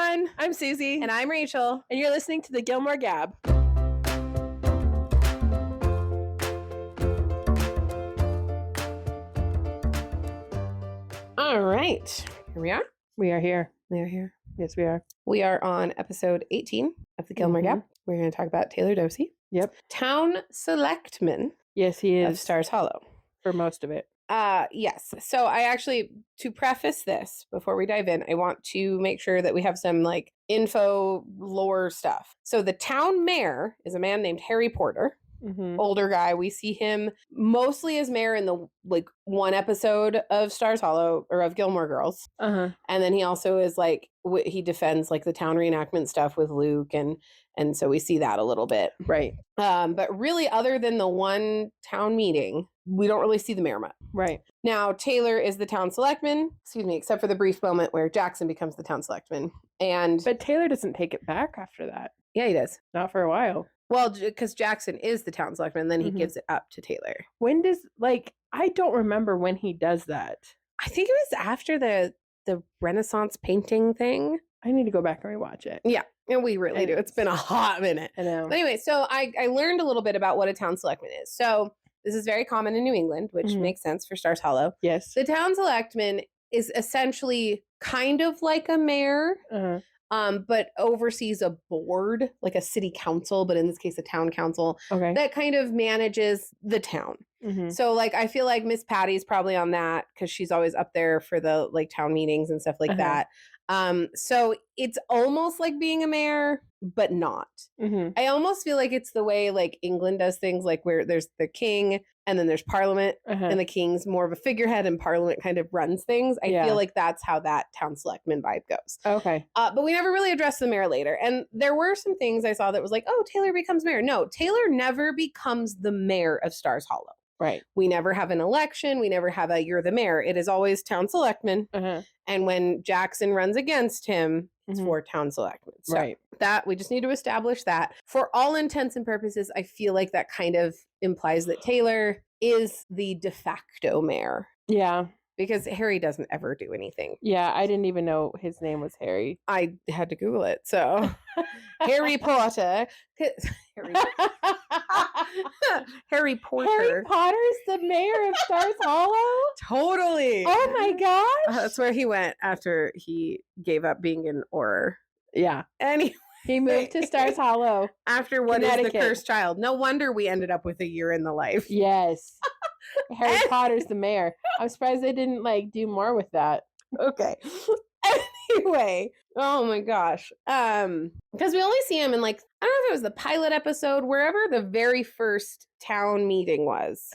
everyone. I'm Susie. And I'm Rachel. And you're listening to the Gilmore Gab. All right. Here we are. We are here. We are here. Yes, we are. We are on episode 18 of the Gilmore Gab. We're going to talk about Taylor Doose. Yep. Town Selectman. Yes, he is. Of Stars Hollow. For most of it. Yes. So I actually, to preface this before we dive in, I want to make sure that we have some like info lore stuff. So the town mayor is a man named Harry Porter. Older guy. We see him mostly as mayor in the like one episode of Stars Hollow or of Gilmore Girls. And then he also is like he defends like the town reenactment stuff with Luke and so we see that a little bit. Right. But really other than the one town meeting, we don't really see the mayor much. Right. Now Taylor is the town selectman, except for the brief moment where Jackson becomes the town selectman. But Taylor doesn't take it back after that. Yeah, he does. Not for a while. Well, because Jackson is the town selectman, and then he gives it up to Taylor. When does, I don't remember when he does that. I think it was after the Renaissance painting thing. I need to go back and rewatch it. Yeah, and we really do. It's been a hot minute. I know. But anyway, so I learned a little bit about what a town selectman is. So this is very common in New England, which makes sense for Stars Hollow. Yes. The town selectman is essentially kind of like a mayor. But oversees a board, like a city council, but in this case, a town council that kind of manages the town. So like, I feel like Miss Patty's probably on that because she's always up there for the like town meetings and stuff like that. So it's almost like being a mayor, but not. I almost feel like it's the way like England does things, like where there's the king and then there's Parliament and the king's more of a figurehead and Parliament kind of runs things. I feel like that's how that town selectman vibe goes. Okay. But we never really addressed the mayor later. And there were some things I saw that was like, oh, Taylor becomes mayor. No, Taylor never becomes the mayor of Stars Hollow. Right. We never have an election. We never have a you're the mayor. It is always town selectman. And when Jackson runs against him, it's for town selectman. So that we just need to establish that. For all intents and purposes, I feel like that kind of implies that Taylor is the de facto mayor. Yeah. Because Harry doesn't ever do anything. Yeah, I didn't even know his name was Harry. I had to Google it. So Harry Potter. Harry Porter. Harry Potter's the mayor of Stars Hollow? Totally. Oh my gosh. That's where he went after he gave up being an Auror. Yeah. Anyway. He moved to Stars Hollow. After what is the cursed child. No wonder we ended up with a year in the life. Yes. Harry Potter's the mayor. I'm surprised they didn't do more with that. Okay. Anyway. Oh my gosh. Because we only see him in I don't know if it was the pilot episode, wherever the very first town meeting was.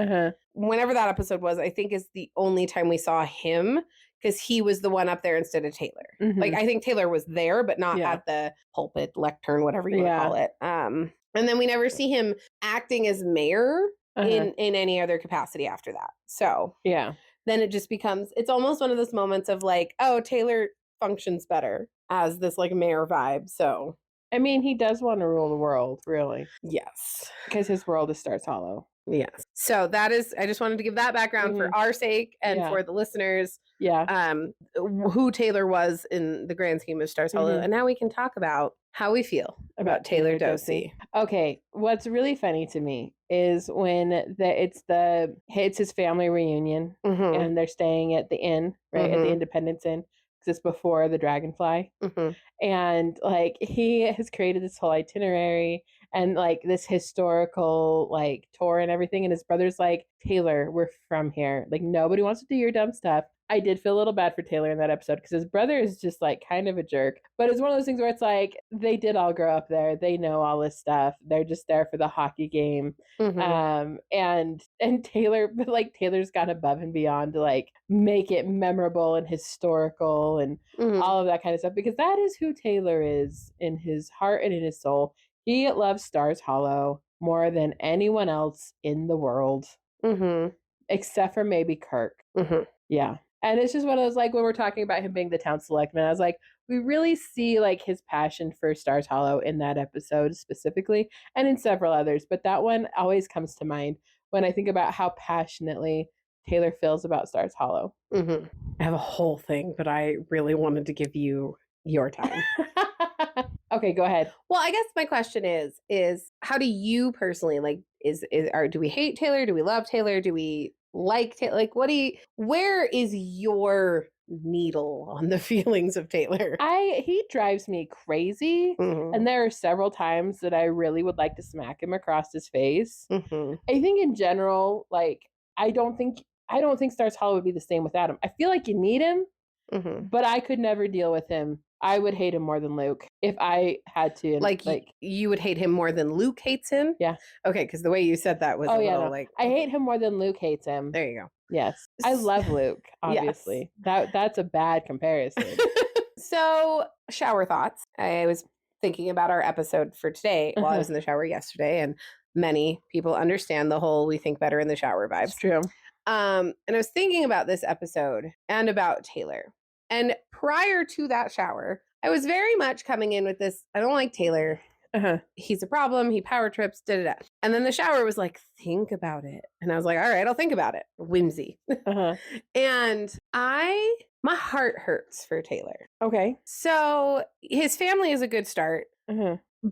Whenever that episode was, I think is the only time we saw him. Because he was the one up there instead of Taylor. I think Taylor was there, but not at the pulpit, lectern, whatever you want to call it. And then we never see him acting as mayor in any other capacity after that. So then it just becomes, it's almost one of those moments of oh, Taylor functions better as this mayor vibe. So I mean, he does want to rule the world, really. Yes. Because his world is Stars Hollow. Yes. So that is, I just wanted to give that background for our sake and for the listeners. Yeah. Who Taylor was in the grand scheme of Stars Hollow. And now we can talk about how we feel about Taylor Doose. Okay. What's really funny to me is when it's his family reunion and they're staying at the inn, right? At the Independence Inn. Because it's before the Dragonfly. And he has created this whole itinerary and this historical tour and everything. And his brother's like, Taylor, we're from here. Nobody wants to do your dumb stuff. I did feel a little bad for Taylor in that episode because his brother is just kind of a jerk. But it's one of those things where it's they did all grow up there. They know all this stuff. They're just there for the hockey game. And Taylor, but Taylor's gone above and beyond to make it memorable and historical and all of that kind of stuff, because that is who Taylor is in his heart and in his soul. He loves Stars Hollow more than anyone else in the world. Except for maybe Kirk. Yeah. And it's just one of those, when we're talking about him being the town selectman, I was we really see his passion for Stars Hollow in that episode specifically, and in several others. But that one always comes to mind when I think about how passionately Taylor feels about Stars Hollow. I have a whole thing, but I really wanted to give you your time. Okay, go ahead. Well, I guess my question is how do you personally like do we hate Taylor? Do we love Taylor? Do we like Taylor? Like where is your needle on the feelings of Taylor? He drives me crazy. And there are several times that I really would like to smack him across his face. I think in general, like I don't think Stars Hollow would be the same without him. I feel like you need him, but I could never deal with him. I would hate him more than Luke if I had to. Like you would hate him more than Luke hates him? Yeah. Okay, because the way you said that was like... I hate him more than Luke hates him. There you go. Yes. I love Luke, obviously. Yes. That's a bad comparison. So, shower thoughts. I was thinking about our episode for today while I was in the shower yesterday, and many people understand the whole we think better in the shower vibes. It's true. And I was thinking about this episode and about Taylor. And prior to that shower, I was very much coming in with this, I don't like Taylor. He's a problem. He power trips, da-da-da. And then the shower was like, think about it. And I was like, all right, I'll think about it. Whimsy. And my heart hurts for Taylor. Okay. So his family is a good start.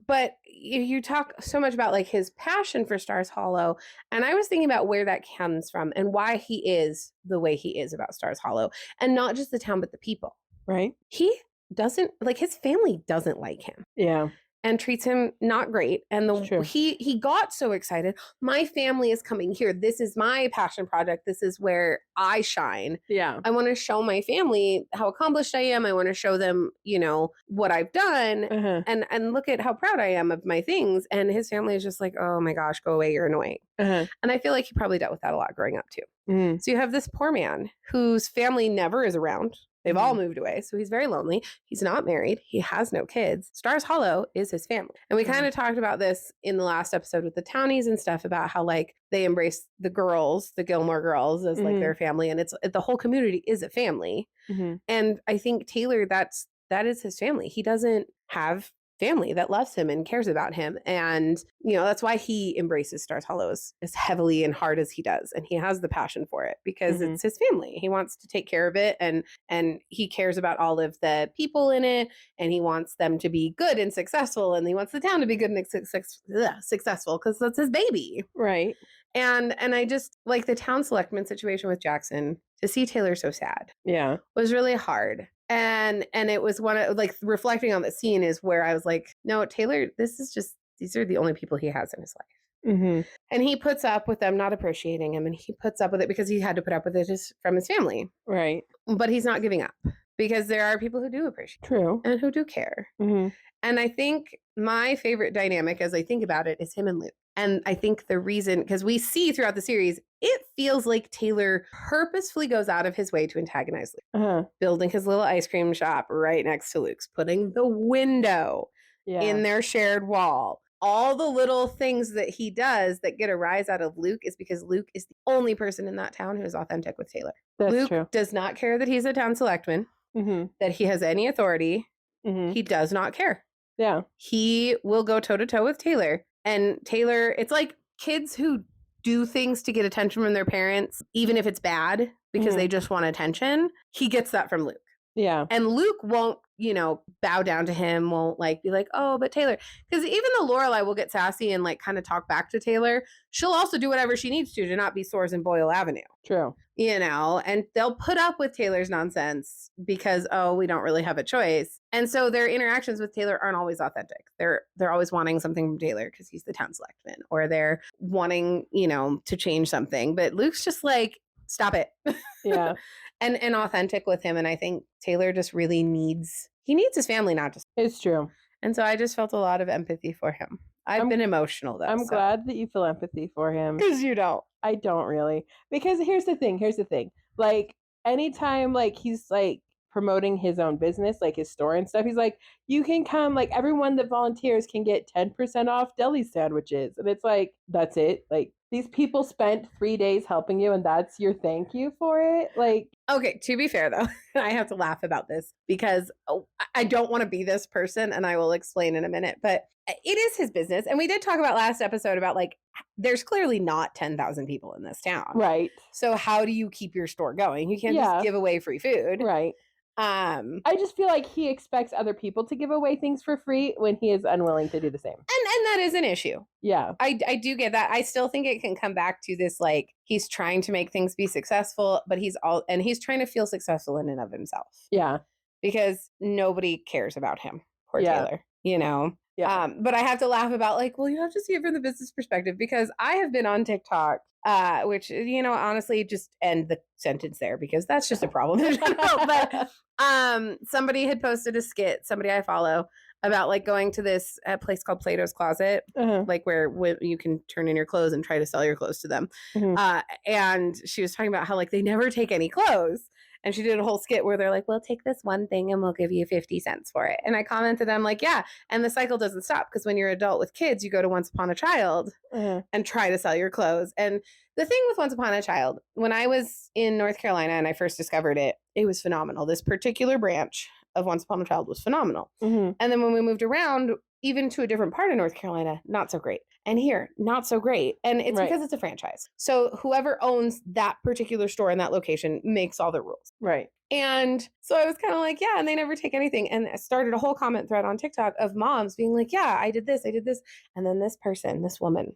But you talk so much about like his passion for Stars Hollow, and I was thinking about where that comes from and why he is the way he is about Stars Hollow, and not just the town, but the people. Right. He doesn't like, his family doesn't like him. Yeah. And treats him not great. And he got so excited. My family is coming here. This is my passion project. This is where I shine. Yeah. I want to show my family how accomplished I am. I want to show them, what I've done and look at how proud I am of my things. And his family is just like, oh my gosh, go away. You're annoying. And I feel like he probably dealt with that a lot growing up too. So you have this poor man whose family never is around. They've all moved away, so he's very lonely. He's not married. He has no kids. Stars Hollow is his family. And we kind of talked about this in the last episode with the townies and stuff about how, like, they embrace the girls, the Gilmore girls, as, like, their family. And the whole community is a family. And I think Taylor, that is his family. He doesn't have family that loves him and cares about him. And, that's why he embraces Stars Hollow as heavily and hard as he does. And he has the passion for it because it's his family. He wants to take care of it. And he cares about all of the people in it. And he wants them to be good and successful. And he wants the town to be good and successful because that's his baby. Right. And I just, like, the Town Selectman situation with Jackson, to see Taylor so sad was really hard. And it was one of, like, reflecting on the scene is where I was like, no, Taylor, these are the only people he has in his life. And he puts up with them not appreciating him, and he puts up with it because he had to put up with it just from his family. Right. But he's not giving up because there are people who do appreciate True. And who do care. And I think my favorite dynamic as I think about it is him and Luke. And I think the reason, because we see throughout the series, it feels like Taylor purposefully goes out of his way to antagonize Luke. Building his little ice cream shop right next to Luke's, putting the window in their shared wall. All the little things that he does that get a rise out of Luke is because Luke is the only person in that town who is authentic with Taylor. That's Luke true. Does not care that he's a town selectman, that he has any authority. He does not care. Yeah. He will go toe-to-toe with Taylor. And Taylor, it's like kids who do things to get attention from their parents, even if it's bad, because they just want attention. He gets that from Luke. Yeah. And Luke won't, bow down to him, won't like be like, oh, but Taylor, because even though Lorelai will get sassy and like kind of talk back to Taylor, she'll also do whatever she needs to not be sores in Boyle Avenue. True. And they'll put up with Taylor's nonsense because, oh, we don't really have a choice. And so their interactions with Taylor aren't always authentic. They're always wanting something from Taylor because he's the town selectman, or they're wanting, to change something. But Luke's just like, stop it. Yeah. and authentic with him. And I think Taylor just really needs his family, not just. It's true. And so I just felt a lot of empathy for him. I've been emotional though. I'm glad that you feel empathy for him. Because you don't. I don't really. Because here's the thing. Like, anytime, like, he's, like, promoting his own business, like his store and stuff, he's like, you can come, like, everyone that volunteers can get 10% off deli sandwiches. And it's like, that's it. Like, these people spent 3 days helping you and that's your thank you for it. Like, okay, to be fair though, I have to laugh about this because I don't want to be this person, and I will explain in a minute, but it is his business. And we did talk about last episode about, like, there's clearly not 10,000 people in this town. Right. So how do you keep your store going? You can't just give away free food. Right. I just feel like he expects other people to give away things for free when he is unwilling to do the same. And that is an issue. Yeah. I do get that. I still think it can come back to this, like, he's trying to make things be successful, but he's trying to feel successful in and of himself. Yeah. Because nobody cares about him. Poor Taylor, you know? Yeah. But I have to laugh about, like, well, you have to see it from the business perspective, because I have been on TikTok, which, you know, honestly, just end the sentence there, because that's just a problem. But somebody had posted a skit, somebody I follow, about like going to this place called Plato's Closet, like where you can turn in your clothes and try to sell your clothes to them. And she was talking about how like they never take any clothes. And she did a whole skit where they're like, we'll take this one thing and we'll give you 50 cents for it. And I commented, I'm like, yeah. And the cycle doesn't stop, because when you're an adult with kids, you go to Once Upon a Child and try to sell your clothes. And the thing with Once Upon a Child, when I was in North Carolina and I first discovered it, it was phenomenal. This particular branch of Once Upon a Child was phenomenal. And then when we moved around, even to a different part of North Carolina, not so great. And here, not so great. And it's because it's a franchise. So whoever owns that particular store in that location makes all the rules. Right. And so I was kind of like, yeah, and they never take anything. And I started a whole comment thread on TikTok of moms being like, yeah, I did this. And then this woman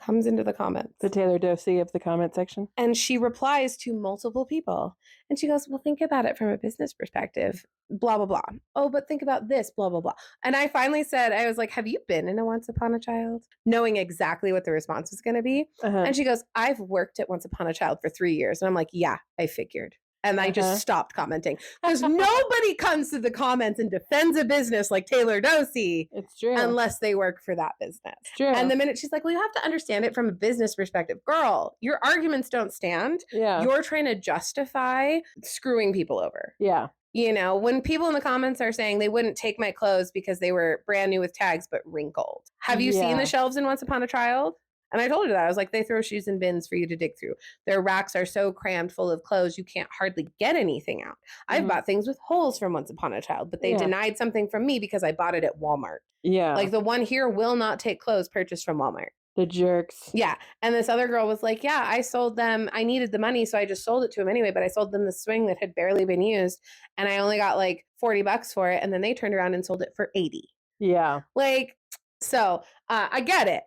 comes into the comments. The Taylor Doose of the comment section. And she replies to multiple people. And she goes, well, think about it from a business perspective. Blah, blah, blah. Oh, but think about this, blah, blah, blah. And I finally said, I was like, have you been in a Once Upon a Child? Knowing exactly what the response was going to be. And she goes, I've worked at Once Upon a Child for 3 years. And I'm like, yeah, I figured. And I just stopped commenting, because nobody comes to the comments and defends a business like Taylor Doose. It's true. Unless they work for that business. It's true. And the minute she's like, well, you have to understand it from a business perspective. Girl, your arguments don't stand. Yeah. You're trying to justify screwing people over. Yeah. You know, when people in the comments are saying they wouldn't take my clothes because they were brand new with tags but wrinkled. Have you seen the shelves in Once Upon a Child? And I told her that. I was like, they throw shoes in bins for you to dig through. Their racks are so crammed full of clothes, you can't hardly get anything out. I've bought things with holes from Once Upon a Child, but they denied something from me because I bought it at Walmart. Yeah. Like the one here will not take clothes purchased from Walmart. The jerks. Yeah. And this other girl was like, yeah, I sold them. I needed the money, so I just sold it to them anyway, but I sold them the swing that had barely been used, and I only got like $40 for it, and then they turned around and sold it for $80. Yeah. Like, so I get it.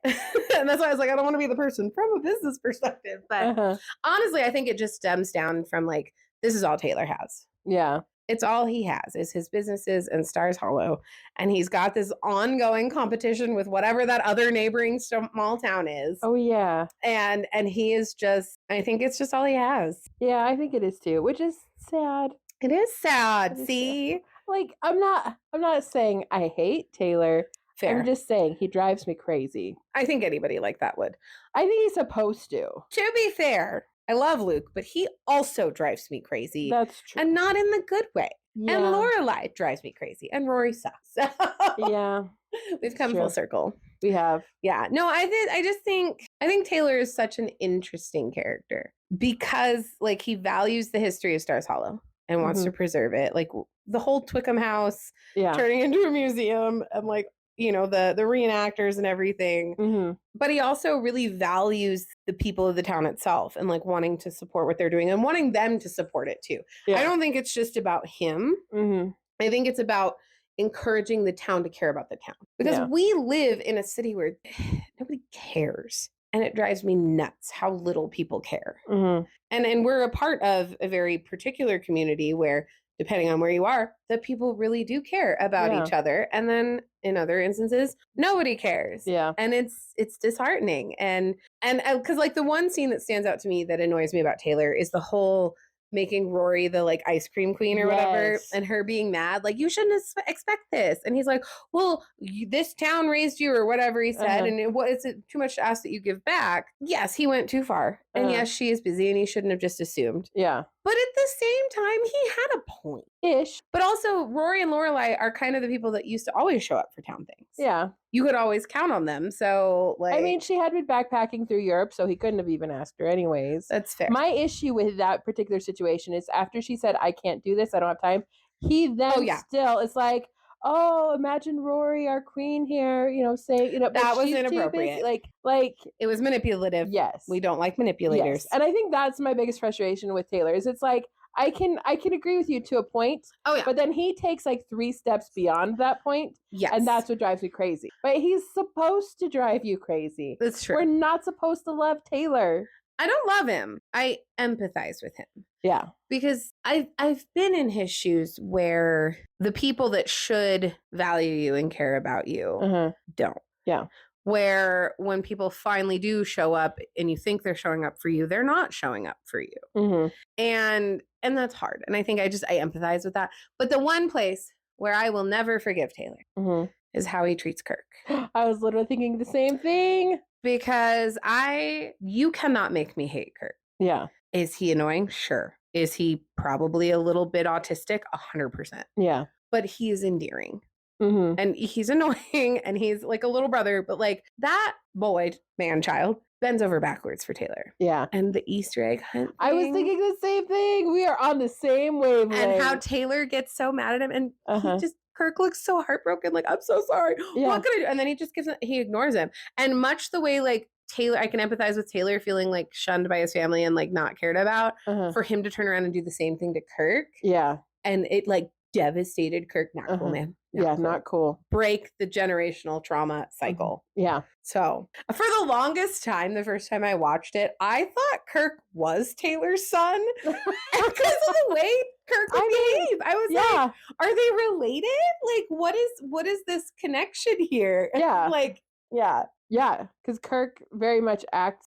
And that's why I was like, I don't want to be the person from a business perspective. But honestly, I think it just stems down from like, this is all Taylor has. Yeah. It's all he has is his businesses and Stars Hollow. And he's got this ongoing competition with whatever that other neighboring small town is. Oh, yeah. And he is just, I think it's just all he has. Yeah, I think it is too, which is sad. It is sad. See? Sad. Like, I'm not saying I hate Taylor. Fair. I'm just saying he drives me crazy. I think anybody like that would. I think he's supposed to. To be fair, I love Luke, but he also drives me crazy. That's true. And not in the good way. Yeah. And Lorelai drives me crazy. And Rory sucks. So yeah. We've come full circle. We have. Yeah. No, I just think Taylor is such an interesting character because like he values the history of Stars Hollow and wants to preserve it. Like the whole Twickham house turning into a museum and like, you know, the reenactors and everything. But he also really values the people of the town itself and like wanting to support what they're doing and wanting them to support it too. Yeah. I don't think it's just about him. I think it's about encouraging the town to care about the town because we live in a city where nobody cares. And it drives me nuts how little people care. And we're a part of a very particular community where depending on where you are, the people really do care about each other. And then in other instances, nobody cares. Yeah. And it's disheartening. And because like the one scene that stands out to me that annoys me about Taylor is the whole making Rory the like ice cream queen or whatever and her being mad like you shouldn't expect this and he's like well this town raised you or whatever he said and what is it too much to ask that you give back. Yes, he went too far and yes, she is busy and he shouldn't have just assumed. Yeah, but at the same time he had a point ish. But also Rory and Lorelai are kind of the people that used to always show up for town things. Yeah, you could always count on them. So like I mean she had been backpacking through Europe so he couldn't have even asked her anyways. That's fair. My issue with that particular situation is after she said I can't do this, I don't have time, he then still is like, oh, imagine Rory, our queen here, you know, say, you know, that was inappropriate. Like it was manipulative. Yes. We don't like manipulators. Yes. And I think that's my biggest frustration with Taylor is it's like, I can agree with you to a point. Oh, yeah. But then he takes like 3 steps beyond that point. Yes. And that's what drives me crazy. But he's supposed to drive you crazy. That's true. We're not supposed to love Taylor. I don't love him. I empathize with him. Yeah. Because I've been in his shoes where the people that should value you and care about you don't. Yeah. Where when people finally do show up and you think they're showing up for you, they're not showing up for you. And that's hard. And I think I empathize with that. But the one place where I will never forgive Taylor is how he treats Kirk. I was literally thinking the same thing. Because you cannot make me hate Kirk. Yeah. Is he annoying? Sure. Is he probably a little bit autistic? 100%. Yeah. But he is endearing. And he's annoying and he's like a little brother, but like that boy, man-child, bends over backwards for Taylor. Yeah. And the Easter egg hunt thing. I was thinking the same thing. We are on the same wavelength. And how Taylor gets so mad at him and Kirk looks so heartbroken, like, I'm so sorry. Yeah. What could I do? And then he ignores him. And much the way like Taylor, I can empathize with Taylor feeling like shunned by his family and like not cared about, for him to turn around and do the same thing to Kirk. Yeah. And it like devastated Kirk. Not cool, man. Not cool. Break the generational trauma cycle. Yeah. So for the longest time, the first time I watched it, I thought Kirk was Taylor's son because of the way Kirk would behave. I was like, are they related? Like, what is this connection here? Yeah. Like, yeah, because Kirk very much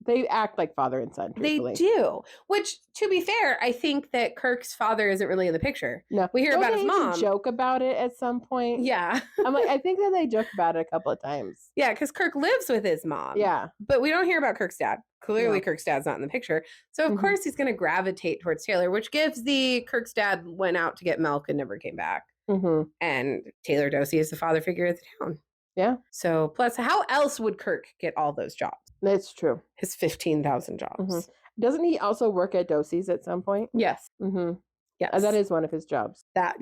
they act like father and son, truthfully. They do. Which, to be fair, I think that Kirk's father isn't really in the picture. No. We hear about his mom. Joke about it at some point. Yeah. I'm like, I think that they joke about it a couple of times. Yeah, because Kirk lives with his mom. Yeah. But we don't hear about Kirk's dad. Clearly, Kirk's dad's not in the picture. So, of course, he's going to gravitate towards Taylor, which gives Kirk's dad went out to get milk and never came back. And Taylor Doose is the father figure of the town. Yeah. So, plus, how else would Kirk get all those jobs? That's true. His 15,000 jobs. Doesn't he also work at Doose's at some point? Yes. Yes. That is one of his jobs. That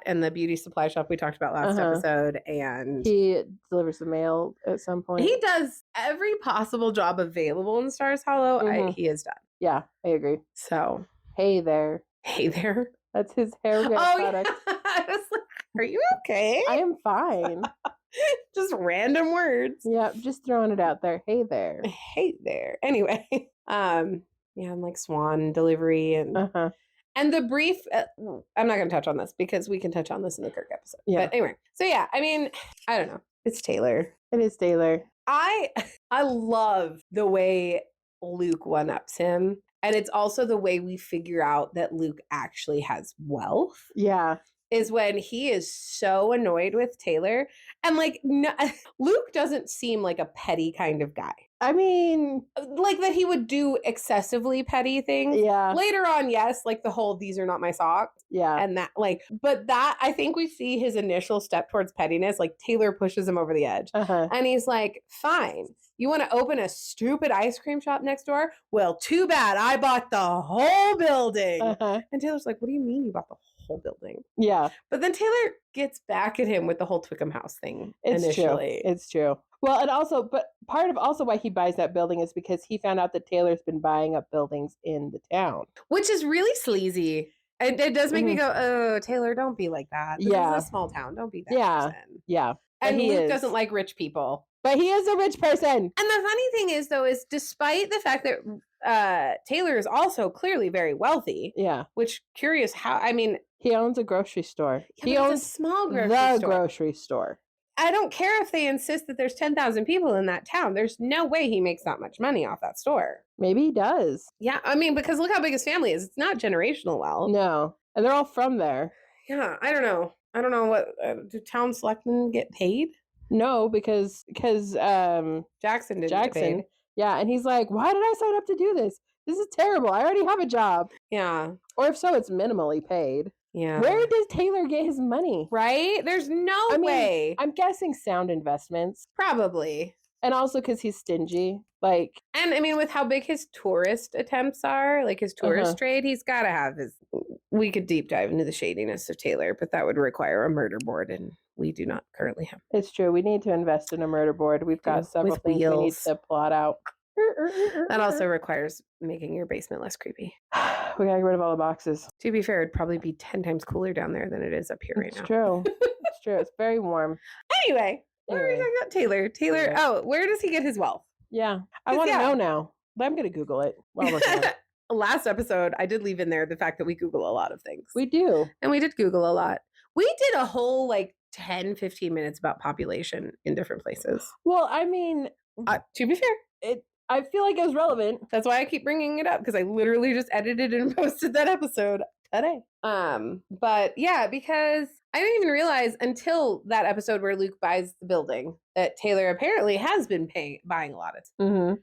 and the beauty supply shop we talked about last episode. And he delivers the mail at some point. He does every possible job available in Stars Hollow. He is done. Yeah, I agree. So, hey there. Hey there. That's his hair care product. Yeah. I was like, are you okay? I am fine. Just random words. Yeah, just throwing it out there. Hey there. Hey there. Anyway, and like swan delivery and the brief. I'm not going to touch on this because we can touch on this in the Kirk episode. Yeah. But anyway, so yeah, I mean, I don't know. It's Taylor. It is Taylor. I love the way Luke one-ups him. And it's also the way we figure out that Luke actually has wealth. Yeah. Is when he is so annoyed with Taylor. And like, no, Luke doesn't seem like a petty kind of guy. I mean, like that he would do excessively petty things. Yeah. Later on, yes, like the whole "these are not my socks." Yeah. And that, like, but that I think we see his initial step towards pettiness. Like Taylor pushes him over the edge, and he's like, "Fine, you want to open a stupid ice cream shop next door? Well, too bad. I bought the whole building." And Taylor's like, "What do you mean you bought the whole building?" Yeah. But then Taylor gets back at him with the whole Twickham House thing. Initially. It's true. Well, and also, but part of also why he buys that building is because he found out that Taylor's been buying up buildings in the town. Which is really sleazy. It does make me go, oh, Taylor, don't be like that. This is a small town. Don't be that person. Yeah. And Luke doesn't like rich people. But he is a rich person. And the funny thing is, though, is despite the fact that Taylor is also clearly very wealthy. Yeah. Which, curious how, I mean. He owns a grocery store. Yeah, he owns a small grocery store. I don't care if they insist that there's 10,000 people in that town. There's no way he makes that much money off that store. Maybe he does. Yeah, I mean, because look how big his family is. It's not generational wealth. No. And they're all from there. Yeah, I don't know. I don't know what, do Town Selectmen get paid? No, because Jackson didn't get paid. Yeah, and he's like, why did I sign up to do this? This is terrible. I already have a job. Yeah. Or if so, it's minimally paid. Yeah. Where does Taylor get his money? Right? There's no way. I'm guessing sound investments. Probably. And also because he's stingy. Like, and I mean, with how big his tourist attempts are, like his tourist trade, he's got to have his. We could deep dive into the shadiness of Taylor, but that would require a murder board, and we do not currently have. It's true. We need to invest in a murder board. We've got several things we need to plot out. That also requires making your basement less creepy. We gotta get rid of all the boxes. To be fair, it'd probably be 10 times cooler down there than it is up here right now. It's true. It's true. It's very warm. Anyway, what were we talking about? Taylor. Oh, where does he get his wealth? Yeah. I want to know now. I'm going to Google it while we're done. Last episode, I did leave in there the fact that we Google a lot of things. We do. And we did Google a lot. We did a whole 10, 15 minutes about population in different places. Well, I mean, to be fair, I feel like it was relevant. That's why I keep bringing it up, because I literally just edited and posted that episode today. But yeah, because I didn't even realize until that episode where Luke buys the building that Taylor apparently has been buying a lot of. Mm-hmm.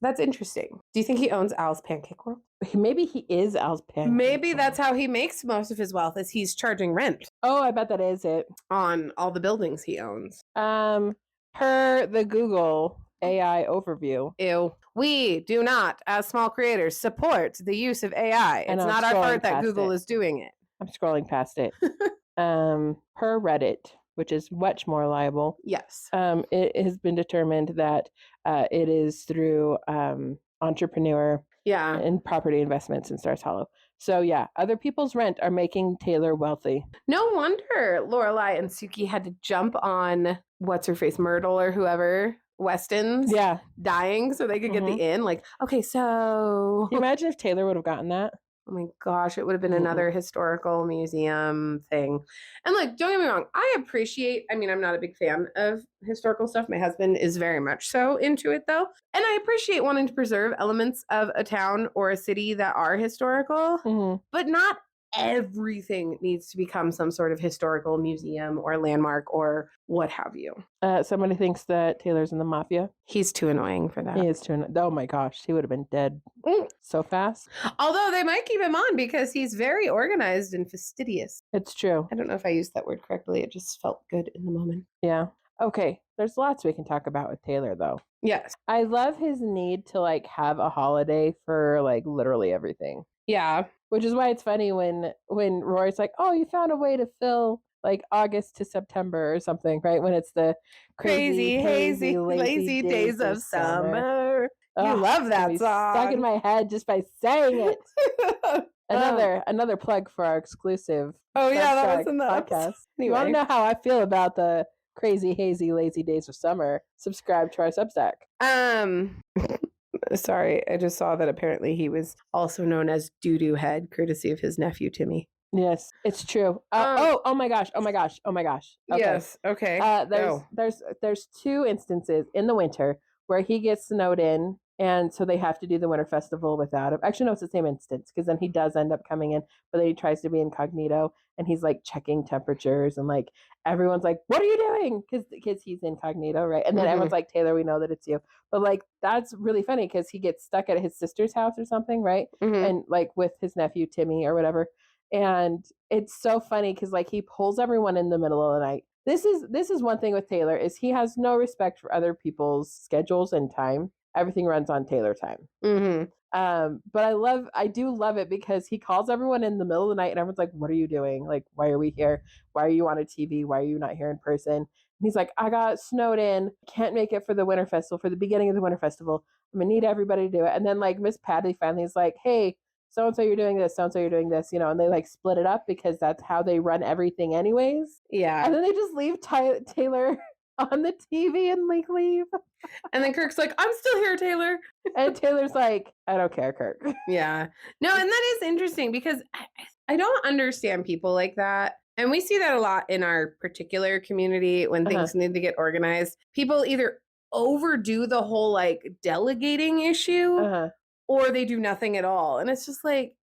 That's interesting. Do you think he owns Al's Pancake World? Maybe he is Al's Pancake Maybe World. that's how he makes most of his wealth, is he's charging rent. Oh, I bet that is it. On all the buildings he owns. Per the Google AI overview. Ew. We do not, as small creators, support the use of AI. It's not our part that Google is doing it. I'm scrolling past it. Per Reddit, which is much more reliable. Yes. It has been determined that it is through entrepreneur and property investments in Stars Hollow. So yeah, other people's rent are making Taylor wealthy. No wonder Lorelai and Suki had to jump on what's her face, Myrtle or whoever, Weston's dying so they could get the inn. Okay, so can you imagine if Taylor would have gotten that? Oh my gosh, it would have been another historical museum thing. And don't get me wrong, I'm not a big fan of historical stuff. My husband is very much so into it though. And I appreciate wanting to preserve elements of a town or a city that are historical, but not everything needs to become some sort of historical museum or landmark or what have you. Somebody thinks that Taylor's in the mafia. He's too annoying for that. He is too annoying. Oh my gosh, he would have been dead so fast. Although they might keep him on because he's very organized and fastidious. It's true. I don't know if I used that word correctly. It just felt good in the moment. Yeah. Okay. There's lots we can talk about with Taylor though. Yes. I love his need to have a holiday for literally everything. Yeah. Which is why it's funny when Rory's like, oh, you found a way to fill August to September or something, right? When it's the crazy, hazy, lazy days of summer. You love that song. Stuck in my head just by saying it. Another plug for our exclusive. Oh yeah, that was in the podcast. Anyway. You want to know how I feel about the crazy, hazy, lazy days of summer? Subscribe to our Substack. Sorry, I just saw that apparently he was also known as Doo-Doo Head, courtesy of his nephew Timmy. Yes, it's true. Oh my gosh. Okay. Yes. Okay. There's two instances in the winter where he gets snowed in, and so they have to do the winter festival without him. Actually, no, it's the same instance because then he does end up coming in, but then he tries to be incognito, and he's checking temperatures, and everyone's like, "What are you doing?" Because he's incognito, right? And then everyone's like, "Taylor, we know that it's you." But that's really funny because he gets stuck at his sister's house or something, right? And with his nephew Timmy or whatever. And it's so funny because he pulls everyone in the middle of the night. This is one thing with Taylor is he has no respect for other people's schedules and time. Everything runs on Taylor time. But I do love it because he calls everyone in the middle of the night and everyone's like, what are you doing? Why are we here? Why are you on a TV? Why are you not here in person? And he's like, I got snowed in. Can't make it for the winter festival, for the beginning of the winter festival. I'm gonna need everybody to do it. And then Miss Padley finally is like, hey, so-and-so you're doing this, so-and-so you're doing this, and they split it up because that's how they run everything anyways. Yeah. And then they just leave Taylor on the TV and leave. And then Kirk's like, I'm still here, Taylor. And Taylor's like, I don't care, Kirk. Yeah. No, and that is interesting because I don't understand people like that. And we see that a lot in our particular community when things need to get organized. People either overdo the whole delegating issue or they do nothing at all. And it's just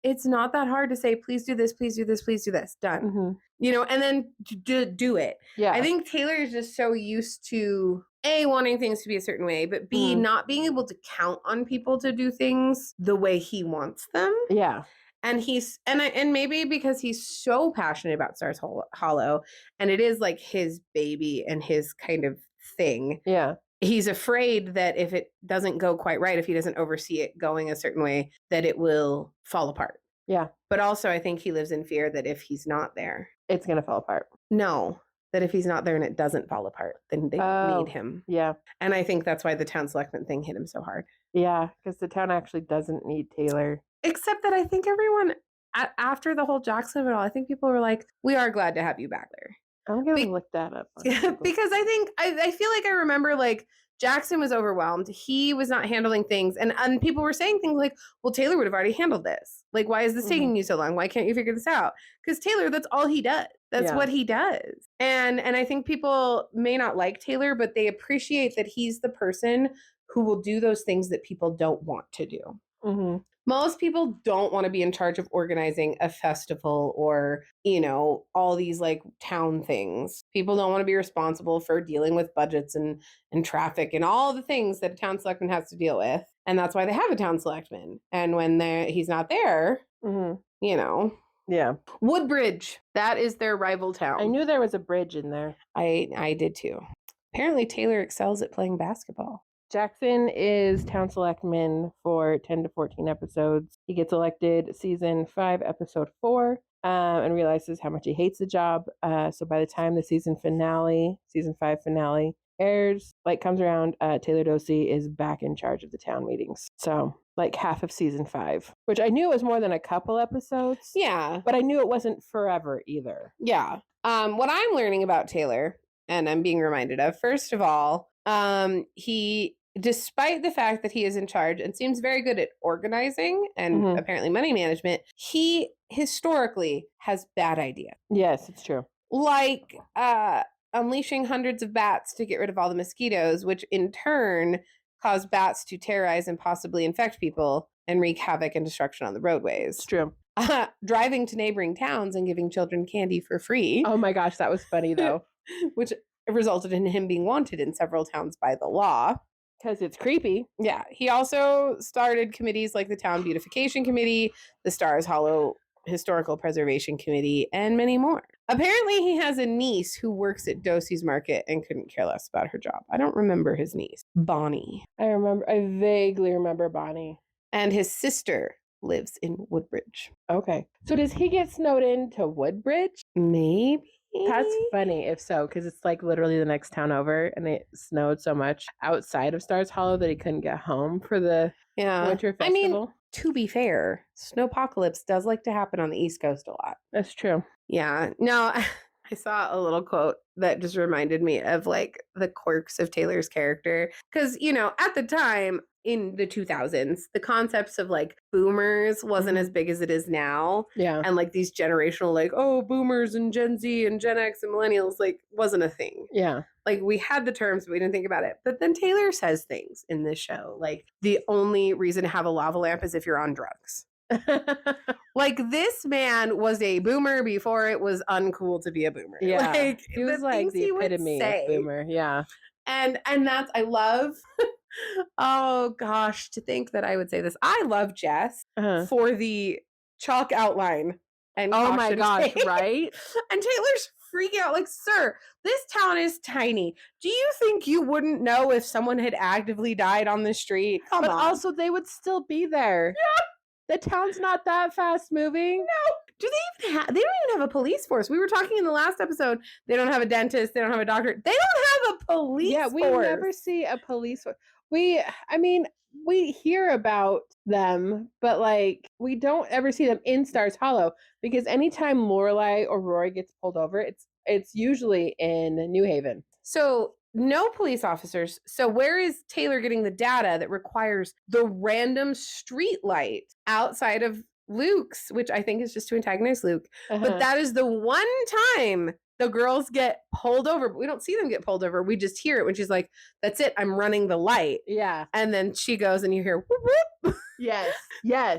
it's not that hard to say, please do this, please do this, please do this. Done. And then do it. Yeah. I think Taylor is just so used to A, wanting things to be a certain way, but B, not being able to count on people to do things the way he wants them. Yeah. And he's and maybe because he's so passionate about Stars Hollow and it is his baby and his kind of thing. Yeah. He's afraid that if it doesn't go quite right, if he doesn't oversee it going a certain way, that it will fall apart. Yeah. But also I think he lives in fear that if he's not there, it's going to fall apart. No, that if he's not there and it doesn't fall apart, then they don't need him. Yeah. And I think that's why the Town Selectman thing hit him so hard. Yeah, because the town actually doesn't need Taylor. Except that I think everyone, after the whole Jackson of it all, I think people were like, we are glad to have you back there. I'm going to look that up. Because I think, I feel like I remember like Jackson was overwhelmed. He was not handling things. And people were saying things like, well, Taylor would have already handled this. Like, why is this taking you so long? Why can't you figure this out? Because Taylor, that's all he does. That's what he does. And I think people may not like Taylor, but they appreciate that he's the person who will do those things that people don't want to do. Mm-hmm. Most people don't want to be in charge of organizing a festival or, you know, all these like town things. People don't want to be responsible for dealing with budgets and traffic and all the things that a town selectman has to deal with. And that's why they have a town selectman. And when he's not there, you know. Yeah. Woodbridge. That is their rival town. I knew there was a bridge in there. I did too. Apparently Taylor excels at playing basketball. Jackson is town selectman for 10 to 14 episodes. He gets elected season 5, episode 4, and realizes how much he hates the job. So by the time the season 5 finale airs, like comes around, Taylor Doose is back in charge of the town meetings. So like half of season 5, which I knew was more than a couple episodes. Yeah. But I knew it wasn't forever either. Yeah. What I'm learning about Taylor, and I'm being reminded of, first of all, he, despite the fact that he is in charge and seems very good at organizing and apparently money management, he historically has bad ideas. Yes, it's true. Like unleashing hundreds of bats to get rid of all the mosquitoes, which in turn cause bats to terrorize and possibly infect people and wreak havoc and destruction on the roadways. It's true. Driving to neighboring towns and giving children candy for free. Oh my gosh, that was funny though. Which resulted in him being wanted in several towns by the law. Because it's creepy. Yeah. He also started committees like the Town Beautification Committee, the Stars Hollow Historical Preservation Committee, and many more. Apparently, he has a niece who works at Dosey's Market and couldn't care less about her job. I don't remember his niece. Bonnie. I vaguely remember Bonnie. And his sister lives in Woodbridge. Okay. So does he get snowed into Woodbridge? Maybe. That's funny if so, because it's like literally the next town over, and it snowed so much outside of Stars Hollow that he couldn't get home for the winter festival. I mean, to be fair, snowpocalypse does like to happen on the East Coast a lot. That's true. Yeah. No, I saw a little quote that just reminded me of like the quirks of Taylor's character. Because, you know, at the time in the 2000s, the concepts of like boomers wasn't as big as it is now. Yeah. And like these generational, like, oh, boomers and Gen Z and Gen X and millennials, like wasn't a thing. Yeah. Like we had the terms, but we didn't think about it. But then Taylor says things in this show. Like the only reason to have a lava lamp is if you're on drugs. Like this man was a boomer before it was uncool to be a boomer. Yeah, like, he was like the epitome of boomer. Yeah, and that's I love. Oh gosh, to think that I would say this. I love Jess for the chalk outline and oh my gosh, tape. Right? And Taylor's freaking out like, sir, this town is tiny. Do you think you wouldn't know if someone had actively died on the street? Come on. But also they would still be there. Yeah. The town's not that fast moving. No. Do they even have, they don't even have a police force. We were talking in the last episode, they don't have a dentist, they don't have a doctor. They don't have a police force. Yeah, we never see a police force. We hear about them, but like we don't ever see them in Stars Hollow because anytime Lorelai or Rory gets pulled over, it's usually in New Haven. So no police officers. So where is Taylor getting the data that requires the random street light outside of Luke's, which I think is just to antagonize Luke. But that is the one time the girls get pulled over, but we don't see them get pulled over. We just hear it when she's like, that's it, I'm running the light. Yeah. And then she goes and you hear whoop whoop. Yes. I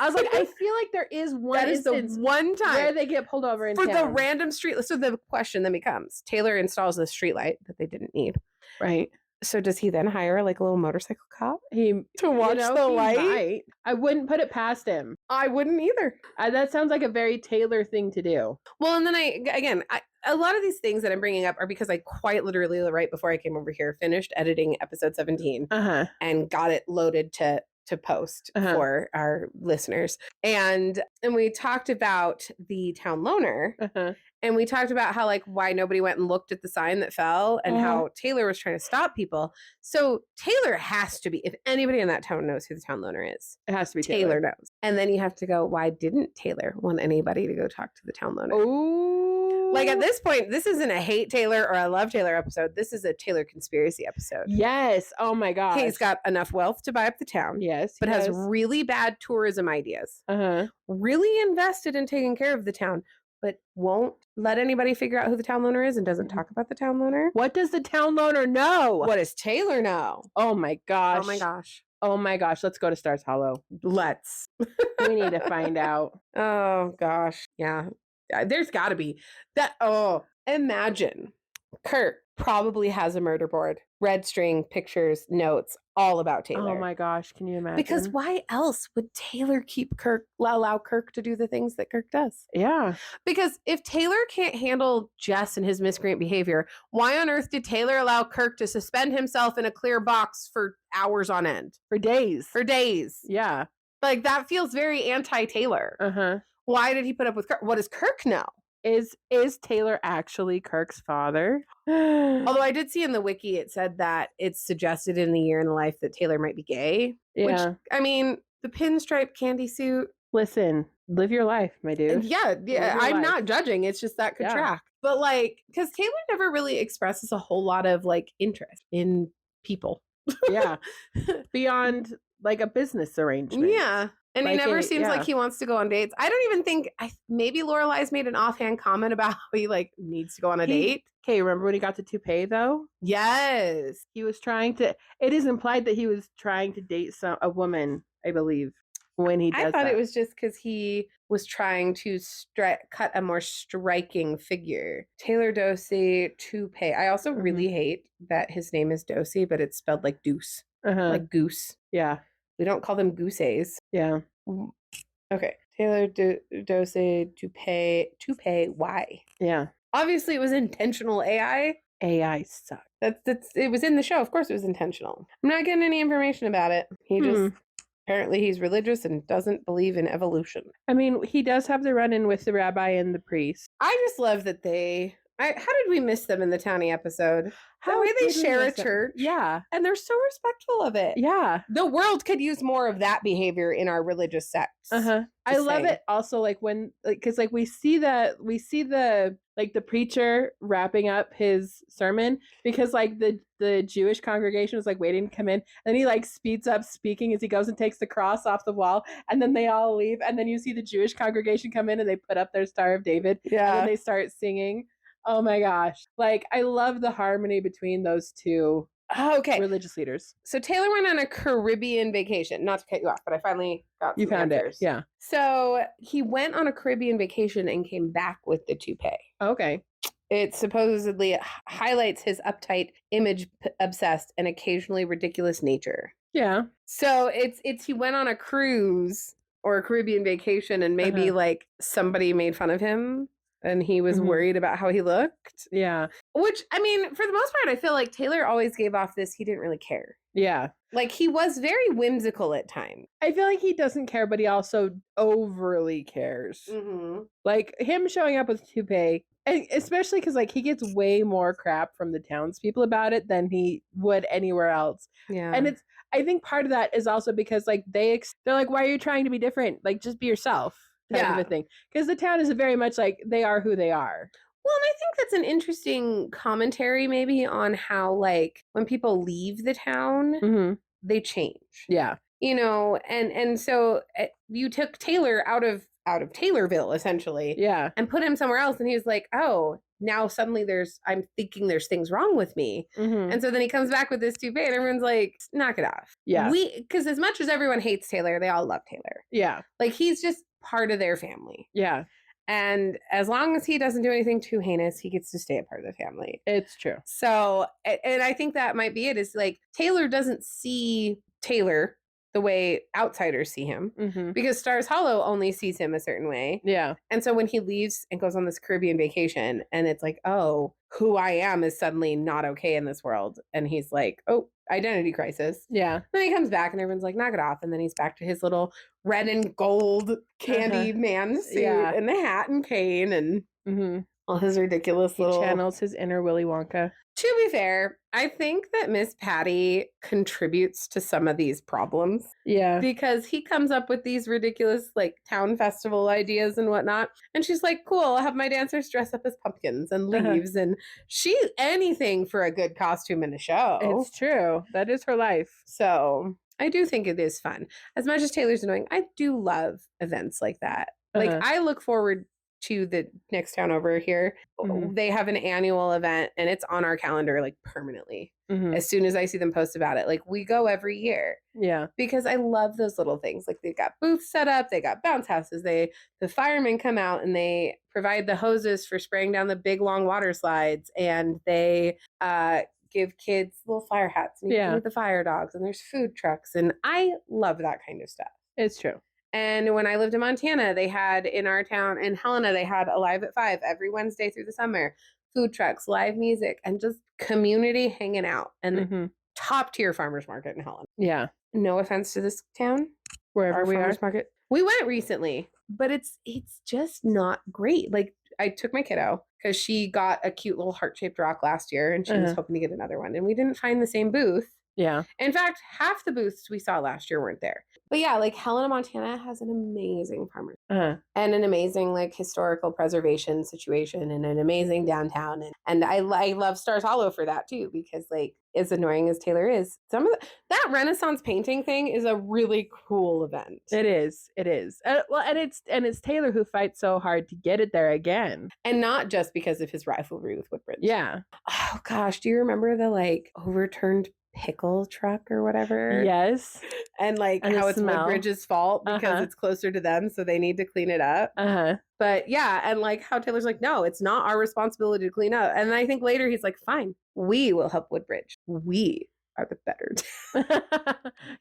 was like, I feel like there is one that is the one time where they get pulled over in for town. The random street. So the question then becomes, Taylor installs the street light that they didn't need. Right. So does he then hire like a little motorcycle cop to watch the light? Might. I wouldn't put it past him. I wouldn't either. That sounds like a very Taylor thing to do. Well, and then a lot of these things that I'm bringing up are because I quite literally right before I came over here finished editing episode 17 and got it loaded to post for our listeners. And we talked about the town loner And we talked about how, like, why nobody went and looked at the sign that fell and how Taylor was trying to stop people. So Taylor has to be, if anybody in that town knows who the town loner is, it has to be Taylor knows. And then you have to go, why didn't Taylor want anybody to go talk to the town loner? Oh, like at this point, this isn't a hate Taylor or a love Taylor episode. This is a Taylor conspiracy episode. Yes. Oh my gosh. He's got enough wealth to buy up the town. Yes. But has really bad tourism ideas. Really invested in taking care of the town, but won't let anybody figure out who the town loner is and doesn't talk about the town loner. What does the town loner know? What does Taylor know? Oh my gosh. Oh my gosh. Oh my gosh. Let's go to Stars Hollow. Let's. We need to find out. Oh gosh. Yeah. There's got to be that. Oh, imagine Kurt probably has a murder board, red string, pictures, notes, all about Taylor. Oh my gosh, can you imagine? Because why else would Taylor allow Kirk to do the things that Kirk does? Yeah. Because if Taylor can't handle Jess and his miscreant behavior, why on earth did Taylor allow Kirk to suspend himself in a clear box for hours on end? For days. For days. Yeah. Like, that feels very anti-Taylor. Why did he put up with Kirk? What does Kirk know? Is Taylor actually Kirk's father? Although I did see in the wiki, it said that it's suggested in the year in the life that Taylor might be gay. Yeah. Which, I mean, the pinstripe candy suit. Listen, live your life, my dude. Yeah. I'm not judging. It's just that could track. But like, because Taylor never really expresses a whole lot of like interest in people. Yeah. Beyond like a business arrangement. Yeah. And like he never seems like he wants to go on dates. I don't even think, maybe Lorelai's made an offhand comment about how he like needs to go on a date. Okay, remember when he got the toupee though? Yes. He was trying to, it is implied that he was trying to date a woman, I believe, when he does I thought that. It was just because he was trying to cut a more striking figure. Taylor Doose, toupee. I also really hate that his name is Doose, but it's spelled like Doose. Like goose. Yeah. We don't call them gooses. Yeah. Okay. Taylor Doose, toupee. Why? Yeah. Obviously, it was intentional AI. AI sucks. It was in the show. Of course, it was intentional. I'm not getting any information about it. He just apparently he's religious and doesn't believe in evolution. I mean, he does have the run-in with the rabbi and the priest. I just love that how did we miss them in the Townie episode? The way they share a church. Yeah. And they're so respectful of it. Yeah. The world could use more of that behavior in our religious sects. I love it also, like, when, like, because, like, we see the like, the preacher wrapping up his sermon because, like, the Jewish congregation was, like, waiting to come in. And he, like, speeds up speaking as he goes and takes the cross off the wall. And then they all leave. And then you see the Jewish congregation come in and they put up their Star of David. Yeah. And then they start singing. Oh my gosh. Like, I love the harmony between those two religious leaders. So Taylor went on a Caribbean vacation. Not to cut you off, but I finally got some answers. It. Yeah. So he went on a Caribbean vacation and came back with the toupee. Okay. It supposedly highlights his uptight, image-obsessed, and occasionally ridiculous nature. Yeah. So it's he went on a cruise or a Caribbean vacation and maybe like somebody made fun of him. And he was worried about how he looked. Yeah. Which, I mean, for the most part, I feel like Taylor always gave off this, he didn't really care. Yeah. Like, he was very whimsical at times. I feel like he doesn't care, but he also overly cares. Like, him showing up with toupee, especially because, like, he gets way more crap from the townspeople about it than he would anywhere else. Yeah. And I think part of that is also because, like, they're like, why are you trying to be different? Like, just be yourself. Kind of a thing. Because the town is very much like they are who they are. Well, and I think that's an interesting commentary maybe on how, like, when people leave the town, they change. Yeah. You know, and so you took Taylor out of Taylorville, essentially. Yeah. And put him somewhere else. And he was like, oh, now suddenly I'm thinking there's things wrong with me. And so then he comes back with this toupee and everyone's like, knock it off. Yeah. Because as much as everyone hates Taylor, they all love Taylor. Yeah. Like, he's just part of their family. Yeah. And as long as he doesn't do anything too heinous, he gets to stay a part of the family. It's true. So, and I think that might be it, is like, Taylor doesn't see Taylor the way outsiders see him, because Stars Hollow only sees him a certain way. Yeah. And so when he leaves and goes on this Caribbean vacation and it's like, oh, who I am is suddenly not okay in this world. And he's like, oh, identity crisis. Yeah. Then he comes back and everyone's like, knock it off. And then he's back to his little red and gold candy man suit and the hat and cane. And All his ridiculous he channels his inner Willy Wonka. To be fair, I think that Miss Patty contributes to some of these problems. Yeah. Because he comes up with these ridiculous, like, town festival ideas and whatnot. And she's like, cool, I'll have my dancers dress up as pumpkins and leaves. And anything for a good costume in a show. It's true. That is her life. So I do think it is fun. As much as Taylor's annoying, I do love events like that. Like, I look forward to the next town over here. They have an annual event and it's on our calendar, like, permanently. As soon as I see them post about it, like, we go every year. Yeah. Because I love those little things. Like, they've got booths set up, they got bounce houses, the firemen come out and they provide the hoses for spraying down the big long water slides, and they give kids little fire hats and you can meet the fire dogs, and there's food trucks, and I love that kind of stuff. It's true. And when I lived in Montana, they had in our town in Helena, they had Alive at 5 every Wednesday through the summer. Food trucks, live music, and just community hanging out. And top tier farmers market in Helena. Yeah. No offense to this town. Wherever we are. Market. We went recently, but it's just not great. Like, I took my kiddo because she got a cute little heart-shaped rock last year and she was hoping to get another one. And we didn't find the same booth. Yeah. In fact, half the booths we saw last year weren't there. But yeah, like, Helena, Montana has an amazing farmers and an amazing, like, historical preservation situation and an amazing downtown. And I love Stars Hollow for that too, because, like, as annoying as Taylor is, that Renaissance painting thing is a really cool event. It is. It is. Well, and it's Taylor who fights so hard to get it there again. And not just because of his rivalry with Woodbridge. Yeah. Oh gosh, do you remember the, like, overturned pickle truck or whatever? Yes. And, like, how it's Woodbridge's fault because it's closer to them, so they need to clean it up. But yeah, and, like, how Taylor's like, no, it's not our responsibility to clean up. And I think later he's like, fine, we will help Woodbridge. We are the better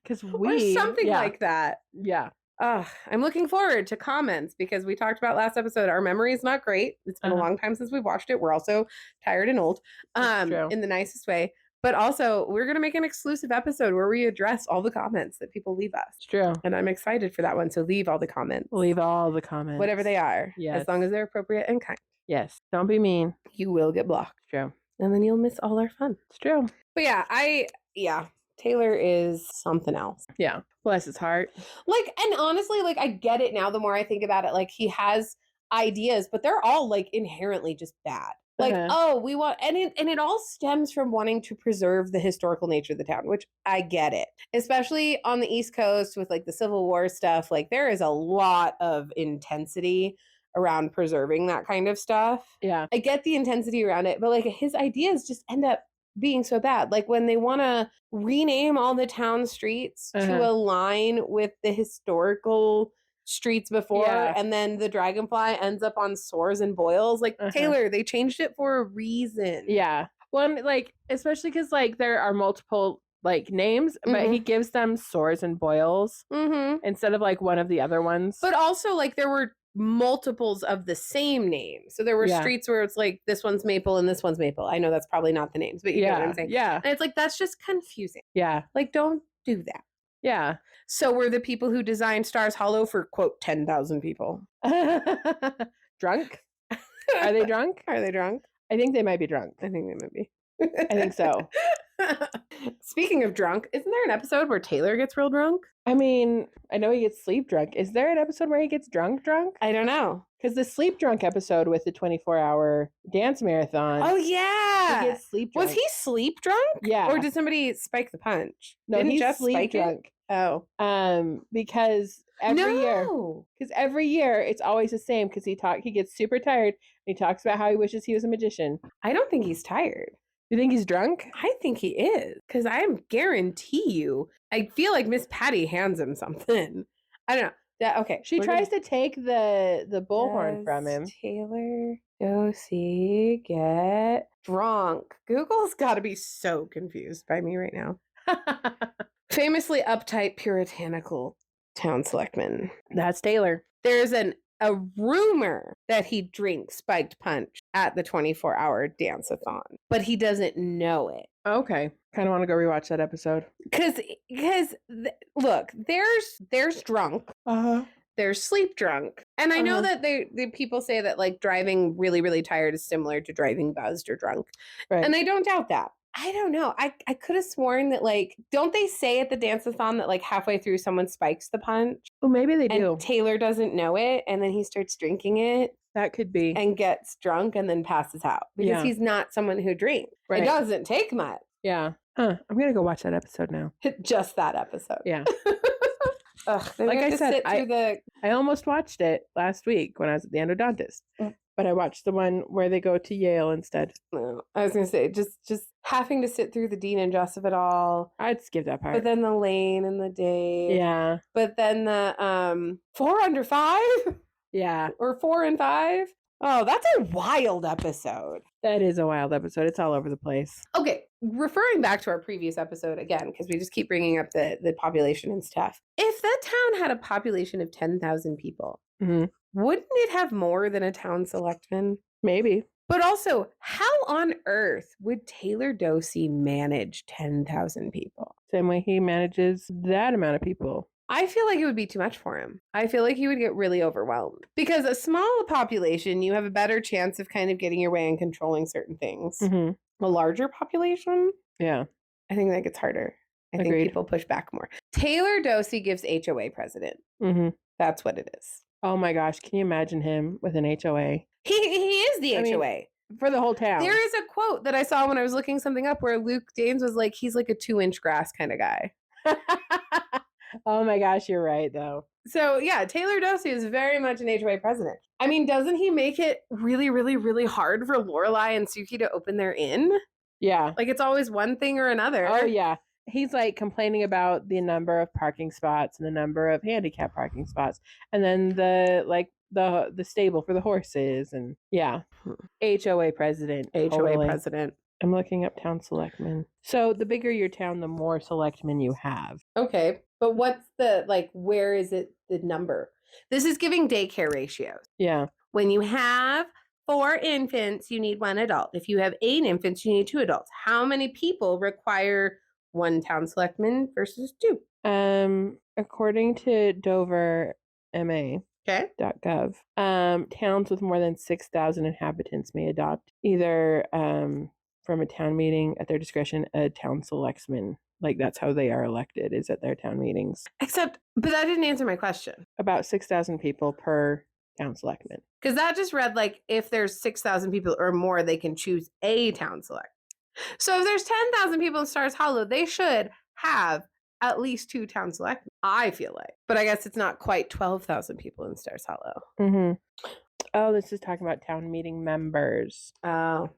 because or something like that. Yeah. I'm looking forward to comments because we talked about last episode. Our memory is not great. It's been a long time since we watched it. We're also tired and old, in the nicest way. But also, we're going to make an exclusive episode where we address all the comments that people leave us. It's true. And I'm excited for that one. So leave all the comments. Leave all the comments. Whatever they are. Yes. As long as they're appropriate and kind. Yes. Don't be mean. You will get blocked. It's true. And then you'll miss all our fun. It's true. But yeah, Taylor is something else. Yeah. Bless his heart. Like, and honestly, like, I get it now the more I think about it. Like, he has ideas, but they're all, like, inherently just bad. Like, we want, and it all stems from wanting to preserve the historical nature of the town, which I get it. Especially on the East Coast with, like, the Civil War stuff. Like, there is a lot of intensity around preserving that kind of stuff. Yeah. I get the intensity around it, but, like, his ideas just end up being so bad. Like, when they want to rename all the town streets to align with the historical streets before, and then the dragonfly ends up on sores and boils. Like, Taylor, they changed it for a reason. Yeah. Well, like, especially because, like, there are multiple, like, names, but he gives them sores and boils instead of, like, one of the other ones. But also, like, there were multiples of the same name. So there were streets where it's like, this one's Maple and this one's Maple. I know that's probably not the names, but you know what I'm saying. Yeah. And it's like, that's just confusing. Yeah. Like, don't do that. Yeah. So were the people who designed Stars Hollow for, quote, 10,000 people drunk? Are they drunk? Are they drunk? I think they might be drunk. I think they might be. I think so. Speaking of drunk, isn't there an episode where Taylor gets real drunk? I mean, I know he gets sleep drunk. Is there an episode where he gets drunk? I don't know. Because the sleep drunk episode with the 24-hour dance marathon. Oh, yeah. He gets sleep drunk. Was he sleep drunk? Yeah. Or did somebody spike the punch? No, Didn't he's Jeff sleep drunk. Oh. Because every year it's always the same because he gets super tired and he talks about how he wishes he was a magician. I don't think he's tired. You think he's drunk? I think he is. Because I guarantee you, I feel like Miss Patty hands him something. I don't know. Okay. She tries to take the bullhorn from him. Taylor Doose get drunk? Google's got to be so confused by me right now. Famously uptight, puritanical town selectman. That's Taylor. There's a rumor that he drinks spiked punch at the 24-hour dance-a-thon, but he doesn't know it. Okay. Kind of want to go rewatch that episode. Because look, there's drunk. they're sleep drunk. And I know that the people say that like driving really, really tired is similar to driving buzzed or drunk. Right. And I don't doubt that. I don't know. I could have sworn that like, don't they say at the dance-a-thon that like halfway through someone spikes the punch? Oh, maybe they do. And Taylor doesn't know it, and then he starts drinking it. That could be. And gets drunk and then passes out because he's not someone who drinks. Right. It doesn't take much. Yeah. I'm going to go watch that episode now. Just that episode. Yeah. Ugh, like I said, I almost watched it last week when I was at the endodontist. But I watched the one where they go to Yale instead. No, I was going to say, just having to sit through the Dean and Joseph at all. I'd skip that part. But then the Lane and the Dave. Yeah. But then the 4 under 5? Yeah. Or 4 and 5? Oh, that's a wild episode. That is a wild episode. It's all over the place. Okay, referring back to our previous episode again, because we just keep bringing up the population and stuff. If that town had a population of 10,000 people, wouldn't it have more than a town selectman? Maybe. But also, how on earth would Taylor Doose manage 10,000 people? Same way he manages that amount of people. I feel like it would be too much for him. I feel like he would get really overwhelmed. Because a small population, you have a better chance of kind of getting your way and controlling certain things. A larger population? Yeah. I think that gets harder. I think people push back more. Taylor Doose gives HOA president. That's what it is. Oh my gosh. Can you imagine him with an HOA? He is the HOA. For the whole town. There is a quote that I saw when I was looking something up where Luke Danes was like, he's like a 2-inch grass kind of guy. Oh my gosh, you're right, though. So, yeah, Taylor Doose is very much an HOA president. I mean, doesn't he make it really, really, really hard for Lorelai and Suki to open their inn? Yeah. Like, it's always one thing or another. Oh, yeah. He's, like, complaining about the number of parking spots and the number of handicap parking spots. And then the stable for the horses. And, yeah. HOA president. HOA president. I'm looking up town selectmen. So the bigger your town, the more selectmen you have. Okay. But what's where is it the number? This is giving daycare ratios. Yeah. When you have 4 infants, you need 1 adult. If you have 8 infants, you need 2 adults. How many people require 1 town selectman versus 2? According to Dover MA. Okay. .gov, towns with more than 6,000 inhabitants may adopt either from a town meeting at their discretion, a town selectman. Like, that's how they are elected, is at their town meetings. But that didn't answer my question. About 6,000 people per town selectman. Because that just read like if there's 6,000 people or more, they can choose a town select. So if there's 10,000 people in Stars Hollow, they should have at least 2 town selectmen, I feel like. But I guess it's not quite 12,000 people in Stars Hollow. Oh, this is talking about town meeting members. Oh.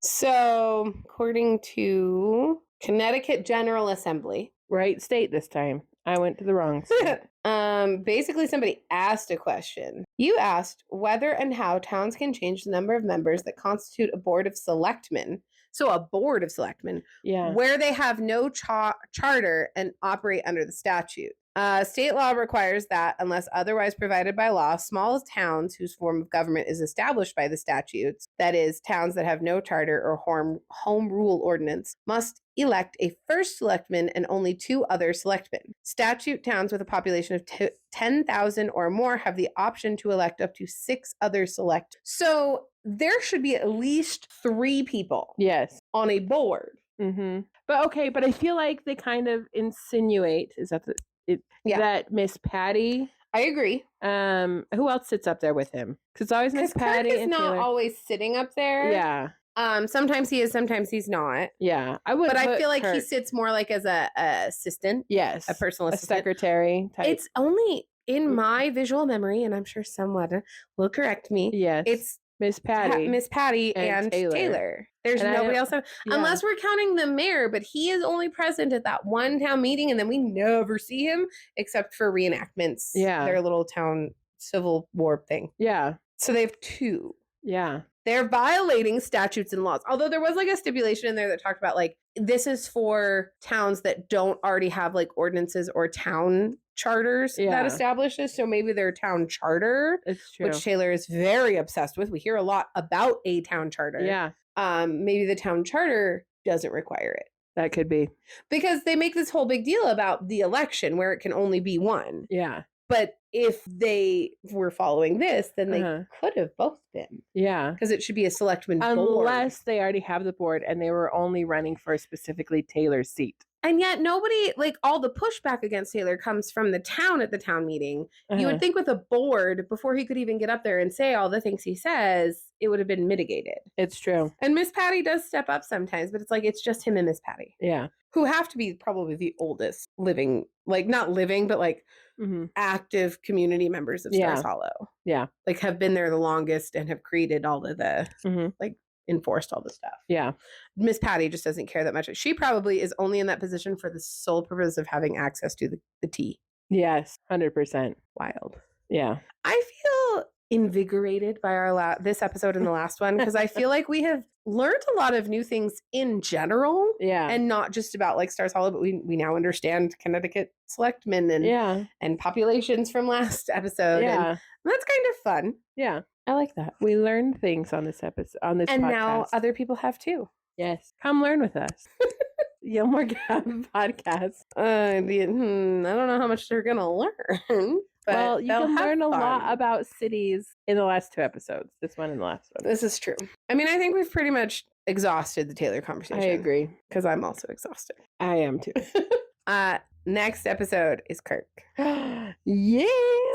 So, according to Connecticut General Assembly. Right state this time. I went to the wrong state. Basically, somebody asked a question. You asked whether and how towns can change the number of members that constitute a board of selectmen. So a board of selectmen, where they have no charter and operate under the statute. State law requires that, unless otherwise provided by law, small towns whose form of government is established by the statutes, that is, towns that have no charter or home rule ordinance, must elect a first selectman and only 2 other selectmen. Statute towns with a population of 10,000 or more have the option to elect up to 6 other select. So there should be at least 3 people. Yes. On a board. But I feel like they kind of insinuate, that Miss Patty. I agree. Who else sits up there with him? Because it's always Miss Patty. Kirk is not Taylor. Always sitting up there. Yeah. Sometimes he is, sometimes he's not. Yeah, But I feel like Kirk. He sits more like as a assistant. Yes, a personal assistant, a secretary type. It's only in my visual memory, and I'm sure someone will correct me. Yes, it's Miss Patty, and Taylor. There's nobody else, unless we're counting the mayor. But he is only present at that one town meeting, and then we never see him except for reenactments. Yeah, their little town Civil War thing. Yeah, so they have 2. Yeah. They're violating statutes and laws. Although there was like a stipulation in there that talked about like, this is for towns that don't already have like ordinances or town charters that establishes. So maybe their town charter, which Taylor is very obsessed with. We hear a lot about a town charter. Yeah. Maybe the town charter doesn't require it. That could be. Because they make this whole big deal about the election where it can only be 1. Yeah. But if they were following this, then they could have both been. Yeah. Because it should be a selectman board. Unless they already have the board and they were only running for specifically Taylor's seat. And yet nobody, like, all the pushback against Taylor comes from the town at the town meeting. You would think with a board, before he could even get up there and say all the things he says, it would have been mitigated. It's true. And Miss Patty does step up sometimes, but it's like, it's just him and Miss Patty. Yeah. Who have to be probably the oldest living, like, not living, but like active community members of Stars Hollow. Yeah. Like, have been there the longest and have created all of the, like, enforced all the stuff. Yeah. Miss Patty just doesn't care that much. She probably is only in that position for the sole purpose of having access to the tea. Yes, 100%. Wild. Yeah. I feel invigorated by our this episode and the last one, because I feel like we have learned a lot of new things in general. Yeah. And not just about like Stars Hollow, but we now understand Connecticut selectmen and populations from last episode. Yeah. And that's kind of fun. Yeah. I like that. We learned things on this episode, on this and podcast. Now other people have too. Yes. Come learn with us. Gilmore Gap podcast. I don't know how much they're going to learn. But well, you can learn a fun. lot about cities in the last 2 episodes. This one and the last one. This is true. I mean, I think we've pretty much exhausted the Taylor conversation. I agree. Because I'm also exhausted. I am too. Next episode is Kirk. Yes.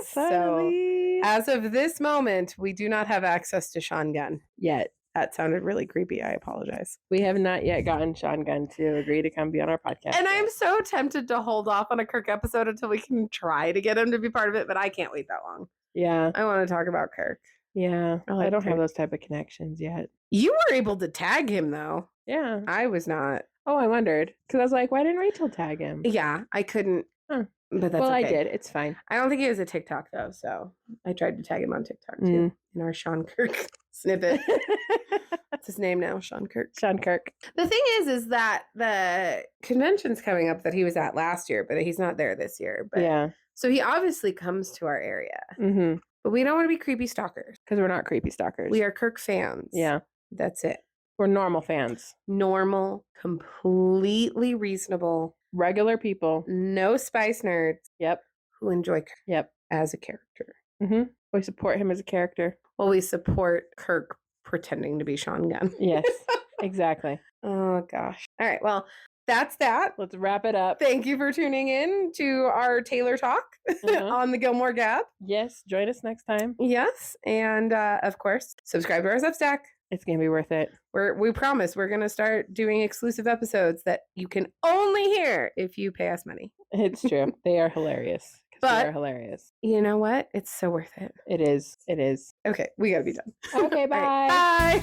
Finally. So, as of this moment, we do not have access to Sean Gunn yet. That sounded really creepy. I apologize. We have not yet gotten Sean Gunn to agree to come be on our podcast. And I'm so tempted to hold off on a Kirk episode until we can try to get him to be part of it, but I can't wait that long. Yeah. I want to talk about Kirk. Yeah. I don't have those type of connections yet. You were able to tag him, though. Yeah. I was not. Oh, I wondered. Because I was like, why didn't Rachel tag him? Yeah, I couldn't. Huh. But that's well, okay. I did. It's fine. I don't think he has a TikTok, though, so I tried to tag him on TikTok, too, in our Sean Kirk snippet. That's his name now, Sean Kirk. Sean Kirk. The thing is that the convention's coming up that he was at last year, but he's not there this year. But yeah. So he obviously comes to our area. Mm-hmm. But we don't want to be creepy stalkers. Because we're not creepy stalkers. We are Kirk fans. Yeah. That's it. We're normal fans. Normal, completely reasonable. Regular people. No spice nerds. Yep. Who enjoy Kirk as a character. Mm-hmm. We support him as a character. Well, we support Kirk pretending to be Sean Gunn. Yes, exactly. Oh, gosh. All right. Well, that's that. Let's wrap it up. Thank you for tuning in to our Taylor talk on the Gilmore Gap. Yes. Join us next time. Yes. And of course, subscribe to our Substack. It's going to be worth it. We promise we're going to start doing exclusive episodes that you can only hear if you pay us money. It's true. They are hilarious. But they are hilarious. You know what? It's so worth it. It is. It is. Okay. We got to be done. Okay. Bye. Right, bye.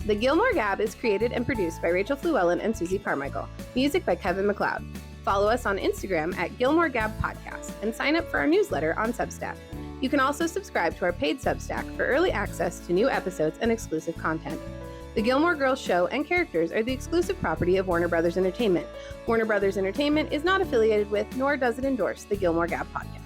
The Gilmore Gab is created and produced by Rachel Llewellyn and Susie Carmichael. Music by Kevin MacLeod. Follow us on Instagram at Gilmore Gab Podcast and sign up for our newsletter on Substack. You can also subscribe to our paid Substack for early access to new episodes and exclusive content. The Gilmore Girls show and characters are the exclusive property of Warner Brothers Entertainment. Warner Brothers Entertainment is not affiliated with, nor does it endorse, the Gilmore Gab Podcast.